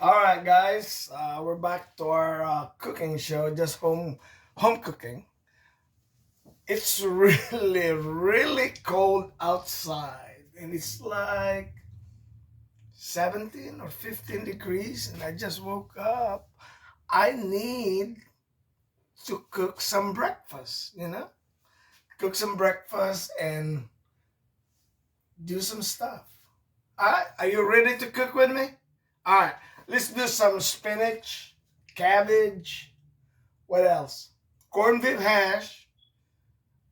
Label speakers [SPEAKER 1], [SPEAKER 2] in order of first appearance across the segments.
[SPEAKER 1] All right, guys, we're back to our cooking show, just home cooking. It's really cold outside, and it's like 17 or 15 degrees, and I just woke up. I need to cook some breakfast, cook some breakfast and do some stuff. All right, are you ready to cook with me? All right, let's do some spinach, cabbage. What else? Corned beef hash,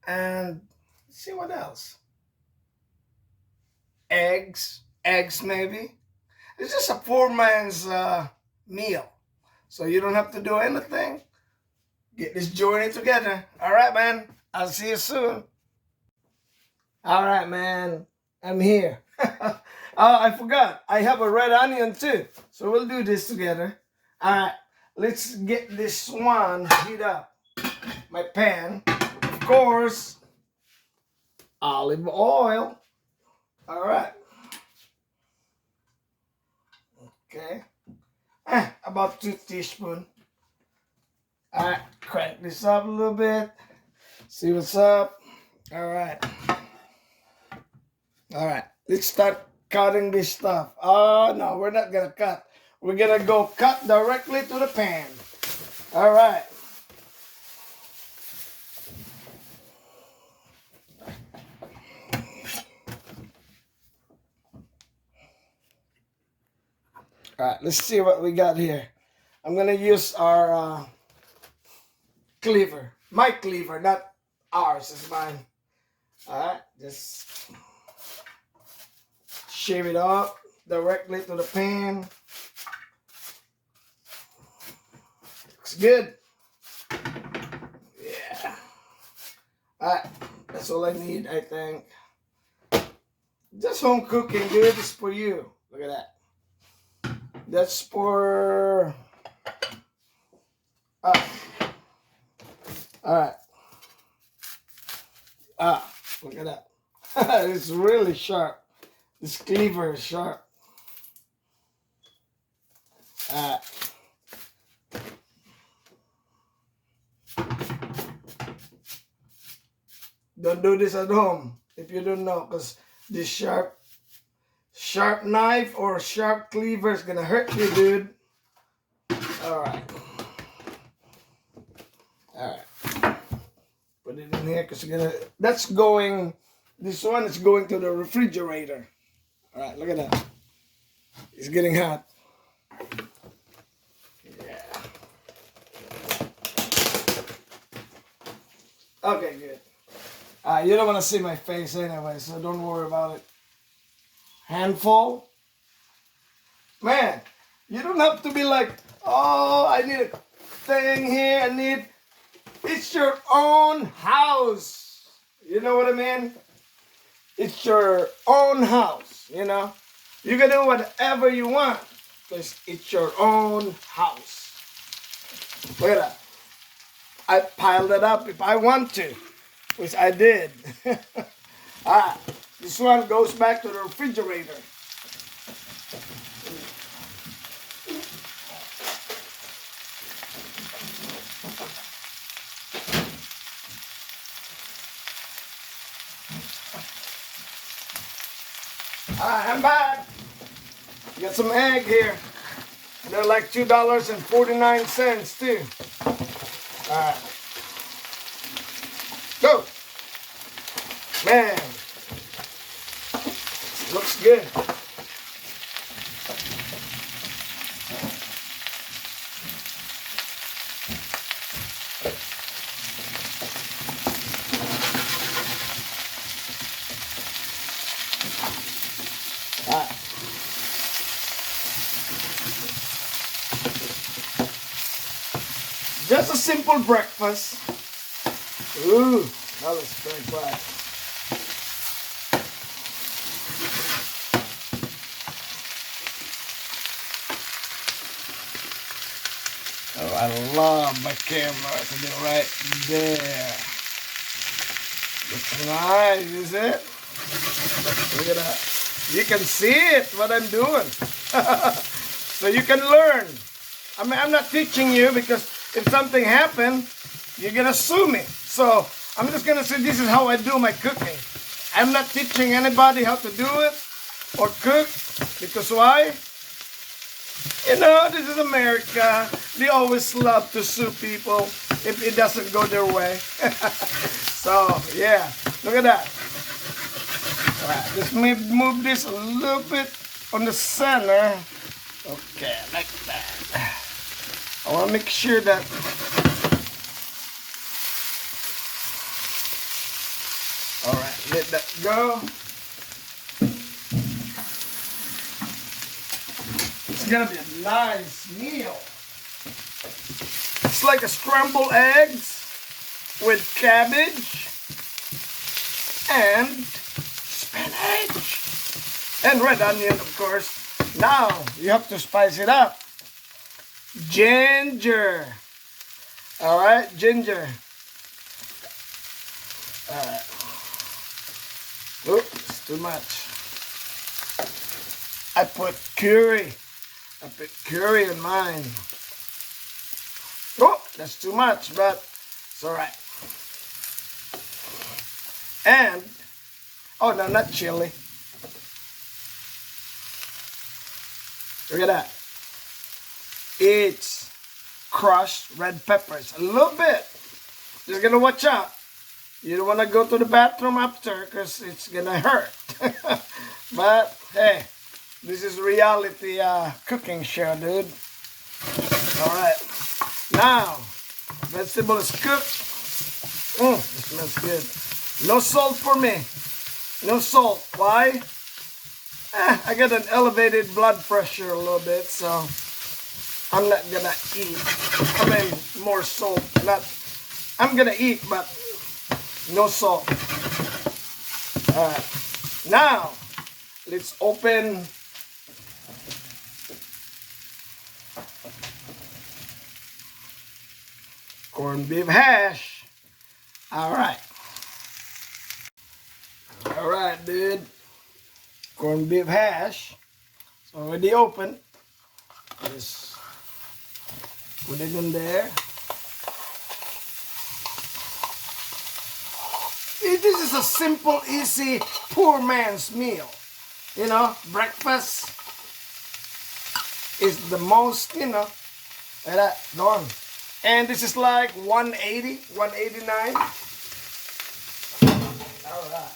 [SPEAKER 1] and let's see what else. Eggs maybe. It's just a poor man's meal, so you don't have to do anything. Get this journey together. All right, man. I'll see you soon. All right, man. I'm here. I forgot. I have a red onion too, so we'll do this together. All right. Let's get this one heat up. My pan, of course, olive oil. All right. Okay. About 2 teaspoons. All right. Crank this up a little bit. See what's up. All right. All right. Let's start cutting this stuff. Oh, no, we're not going to cut. We're going to go cut directly to the pan. All right. All right, let's see what we got here. I'm going to use our cleaver. My cleaver, not ours. It's mine. All right, just shave it up directly to the pan. Looks good. Yeah. All right, that's all I need, I think. Just home cooking, dude. This is for you. Look at that. That's for us. All right. Look at that. It's really sharp. This cleaver is sharp. Don't do this at home if you don't know, because this sharp knife or sharp cleaver is gonna hurt you, dude. All right. Put it in here because this one is going to the refrigerator. All right, look at that. It's getting hot. Yeah. Okay, good. You don't want to see my face anyway, so don't worry about it. Handful. Man, you don't have to be like, oh, I need a thing here. It's your own house. You know what I mean? It's your own house, you know? You can do whatever you want because it's your own house. Look at that. I piled it up if I want to, which I did. This one goes back to the refrigerator. I'm back. Got some egg here. They're like $2.49 too. Go. Man. Looks good. Just a simple breakfast. Ooh, that looks very good. Oh, I love my camera to be right there. Looks nice, is it? Look at that. You can see it, what I'm doing. so you can learn. I mean, I'm not teaching you because if something happened, you're gonna sue me. So I'm just gonna say this is how I do my cooking. I'm not teaching anybody how to do it or cook, because why? You know, this is America. They always love to sue people if it doesn't go their way. So yeah, look at that. Alright, just move this a little bit on the center. Okay, like that. I want to make sure that alright, let that go. It's gonna be a nice meal. It's like a scrambled eggs with cabbage and spinach and red onion, of course. Now you have to spice it up. Ginger. All right, ginger. Oops, too much. I put curry. I put curry in mine. Oh, that's too much, but it's all right. And, oh no, not chili. Look at that. It's crushed red peppers. A little bit. Just gonna watch out. You don't want to go to the bathroom after because it's gonna hurt. But hey, this is reality cooking show, dude. Alright. Now, vegetable is cooked. It smells good. No salt for me. No salt. Why? I got an elevated blood pressure a little bit, so I'm not gonna eat. I mean, more salt. I'm gonna eat, but no salt. Alright. Now, let's open corned beef hash. Alright. Alright, dude. Corned beef hash. It's already open. Just put it in there. This is a simple, easy, poor man's meal. You know, breakfast is the most, you know, like that, done. And this is like 180, 189. All right.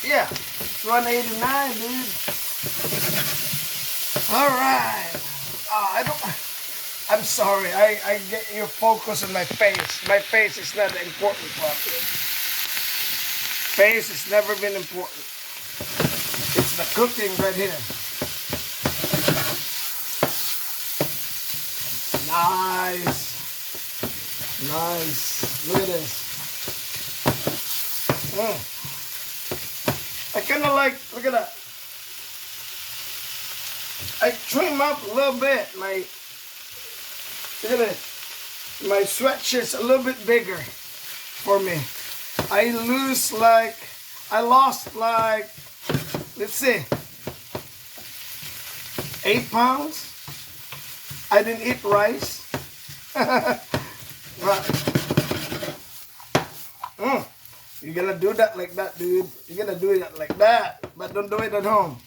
[SPEAKER 1] Yeah, it's 189, dude. All right. I'm sorry. I get your focus on my face. My face is not the important part. Face has never been important. It's the cooking right here. Nice. Nice. Look at this. I kind of like, look at that. I trim up a little bit. Look at this. My sweatshirt's a little bit bigger for me. I lost like, let's see, 8 pounds. I didn't eat rice. You're gonna do that like that, dude. You're gonna do it like that, but don't do it at home.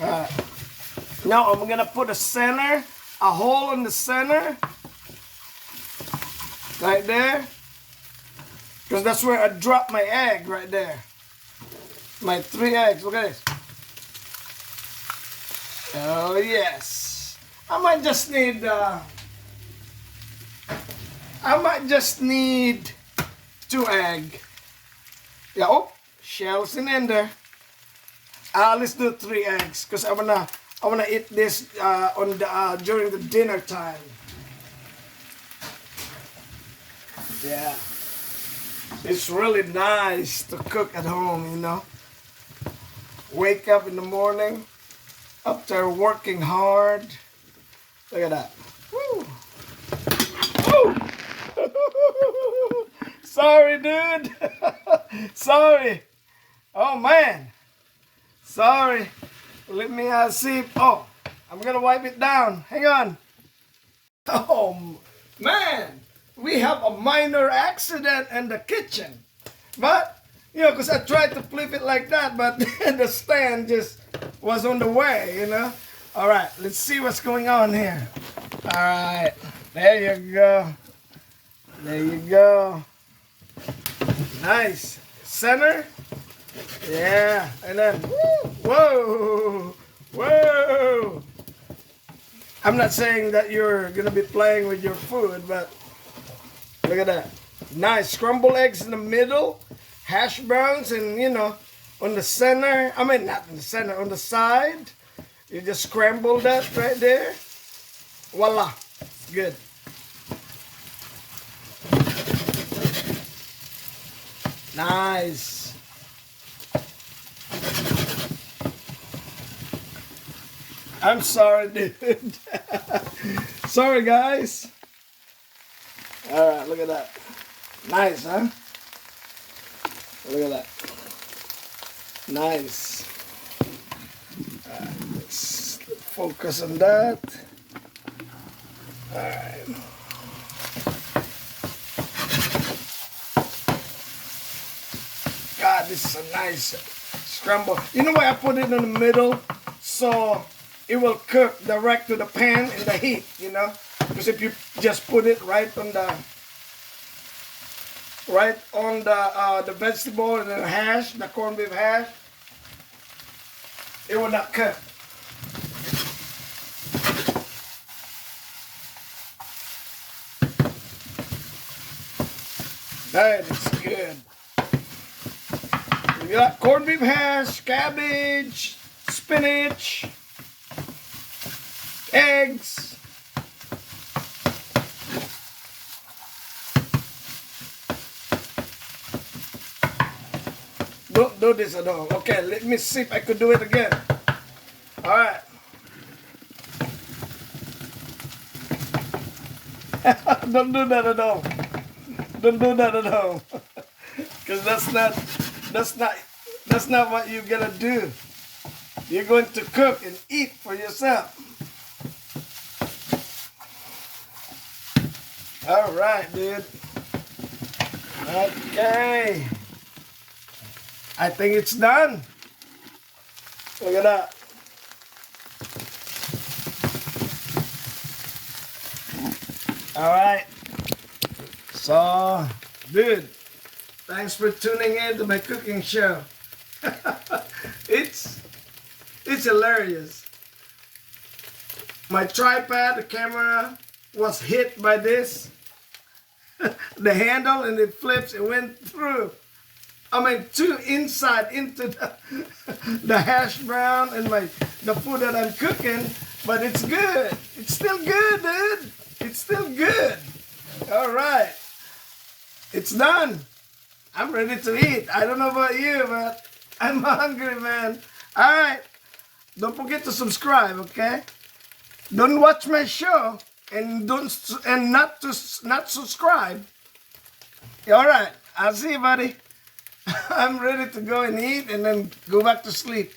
[SPEAKER 1] Alright. Now I'm gonna put a hole in the center, right there, because that's where I drop my egg, right there. My 3 eggs. Look at this. Oh yes. I might just need 2 eggs. Yeah. Oh, shells in there. Let's do 3 eggs, because I wanna eat this during the dinner time. Yeah, it's really nice to cook at home, you know. Wake up in the morning after working hard. Look at that. Woo. Woo. Sorry, dude. Sorry. Oh man. Sorry. Let me see. Oh, I'm gonna wipe it down. Hang on. Oh man, we have a minor accident in the kitchen. But, you know, because I tried to flip it like that, but the stand just was on the way, you know. All right, let's see what's going on here. All right, there you go. There you go. Nice. Center. Yeah, and then, whoa, whoa. I'm not saying that you're going to be playing with your food, but look at that. Nice. Scrambled eggs in the middle. Hash browns and, you know, on the center. I mean, not in the center, on the side. You just scramble that right there. Voila. Good. Nice. I'm sorry, dude. Sorry, guys. All right, look at that. Nice, huh? Look at that. Nice. Let's focus on that. All right. God, this is a nice scramble. You know why I put it in the middle? So it will cook direct to the pan in the heat, you know? Because if you just put it right on the vegetable and the hash, the corned beef hash, it will not cook. That is good. We got corned beef hash, cabbage, spinach, eggs. Don't do this at all. Okay, let me see if I could do it again. All right. Don't do that at all. Don't do that at all. Because that's not what you're gonna do. You're going to cook and eat for yourself. All right, dude. Okay. I think it's done. Look at that. All right. So, dude, thanks for tuning in to my cooking show. It's hilarious. My tripod, the camera, was hit by this. The handle, and it flips, it went through. I mean, inside into the hash brown and the food that I'm cooking, but it's good. It's still good, dude. It's still good. All right. It's done. I'm ready to eat. I don't know about you, but I'm hungry, man. All right. Don't forget to subscribe, okay? Don't watch my show and not subscribe. All right. I'll see you, buddy. I'm ready to go and eat and then go back to sleep.